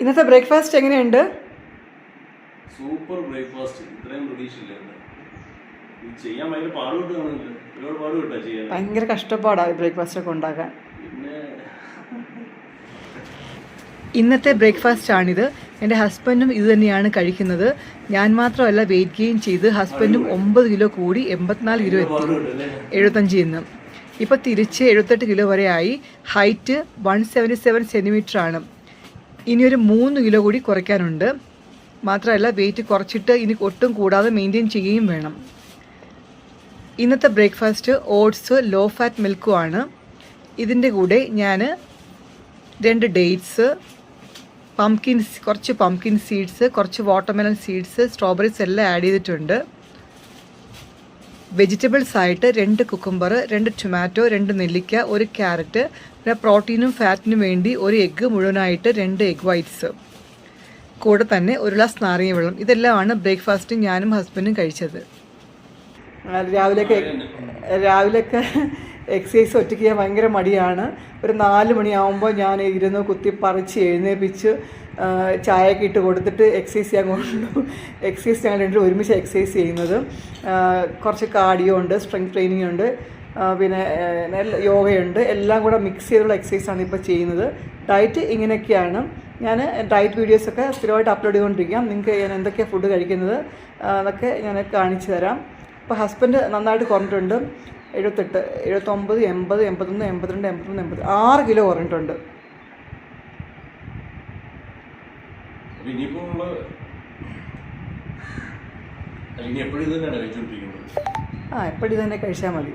ഇന്നത്തെ ബ്രേക്ക്ഫാസ്റ്റ് എങ്ങനെയുണ്ട്? Super breakfast. ഇത്രയും പ്രതീക്ഷയില്ല. ചെയ്യാൻ ഭയങ്കര പാടുപെട്ടാണല്ലോ. ഒരുപാട് പാടുപെട്ടാ ചെയ്യാൻ. ഭയങ്കര കഷ്ടപ്പാടാണ് ബ്രേക്ക്ഫാസ്റ്റ് ഒക്കെ ഉണ്ടാക്കാൻ. പിന്നെ ഇന്നത്തെ ബ്രേക്ക്ഫാസ്റ്റ് ആണിത്. എൻ്റെ ഹസ്ബൻഡും ഇത് തന്നെയാണ് കഴിക്കുന്നത്. ഞാൻ മാത്രമല്ല വെയിറ്റ് ഗെയിൻ ചെയ്ത് ഹസ്ബൻഡും 9 കിലോ കൂടി 84 കിലോ എത്തി. 75 ഇന്ന് ഇപ്പോൾ തിരിച്ച് 78 കിലോ വരെ ആയി. ഹൈറ്റ് 177 സെൻറ്റിമീറ്റർ ആണ്. ഇനിയൊരു 3 കിലോ കൂടി കുറയ്ക്കാനുണ്ട്. മാത്രമല്ല വെയിറ്റ് കുറച്ചിട്ട് ഇനി ഒട്ടും കൂടാതെ മെയിൻറ്റെയിൻ ചെയ്യുകയും വേണം. ഇന്നത്തെ ബ്രേക്ക്ഫാസ്റ്റ് ഓട്സ് ലോ ഫാറ്റ് മിൽക്കും ആണ്. ഇതിൻ്റെ കൂടെ ഞാൻ 2 ഡേറ്റ്സ്, കുറച്ച് പംകിൻ സീഡ്സ്, കുറച്ച് വാട്ടർമെലൺ സീഡ്സ്, സ്ട്രോബെറീസ് എല്ലാം ആഡ് ചെയ്തിട്ടുണ്ട്. വെജിറ്റബിൾസ് ആയിട്ട് 2 കുക്കുംബർ, 2 ടൊമാറ്റോ, 2 നെല്ലിക്ക, 1 ക്യാരറ്റ്, പിന്നെ പ്രോട്ടീനും ഫാറ്റിനും വേണ്ടി 1 എഗ്ഗ് മുഴുവനായിട്ട്, 2 എഗ് വൈറ്റ്സ്, കൂടെ തന്നെ 1 ഗ്ലാസ് നാരങ്ങ വെള്ളം. ഇതെല്ലാമാണ് ബ്രേക്ക്ഫാസ്റ്റ് ഞാനും ഹസ്ബൻഡും കഴിച്ചത്. രാവിലെയൊക്കെ എക്സസൈസ് ഒറ്റയ്ക്ക് ചെയ്യാൻ ഭയങ്കര മടിയാണ്. ഒരു 4 മണിയാകുമ്പോൾ ഞാൻ ഇരുന്ന് കുത്തി പറിച്ച് എഴുന്നേൽപ്പിച്ച് ചായയൊക്കെ ഇട്ട് കൊടുത്തിട്ട് എക്സസൈസ് ചെയ്യാൻ കൊണ്ടു. എക്സസൈസ് ഞങ്ങൾ രണ്ടും ഒരുമിച്ച് എക്സസൈസ് ചെയ്യുന്നത്. കുറച്ച് കാർഡിയോ ഉണ്ട്, സ്ട്രെങ്ത് ട്രെയിനിങ് ഉണ്ട്, പിന്നെ യോഗയുണ്ട്. എല്ലാം കൂടെ മിക്സ് ചെയ്തുള്ള എക്സസൈസാണ് ഇപ്പോൾ ചെയ്യുന്നത്. ഡയറ്റ് ഇങ്ങനെയൊക്കെയാണ്. ഞാൻ ഡയറ്റ് വീഡിയോസൊക്കെ സ്ഥിരമായിട്ട് അപ്ലോഡ് ചെയ്തുകൊണ്ടിരിക്കാം. നിങ്ങൾക്ക് ഞാൻ എന്തൊക്കെയാണ് ഫുഡ് കഴിക്കുന്നത് അതൊക്കെ ഞാൻ കാണിച്ചു തരാം. ഇപ്പോൾ ഹസ്ബൻഡ് നന്നായിട്ട് കുറഞ്ഞിട്ടുണ്ട്. 78, 79, 80, 81, 82, 83, 86 കിലോ കുറഞ്ഞിട്ടുണ്ട്. എപ്പോഴും ഇത് തന്നെ കഴിച്ചാൽ മതി.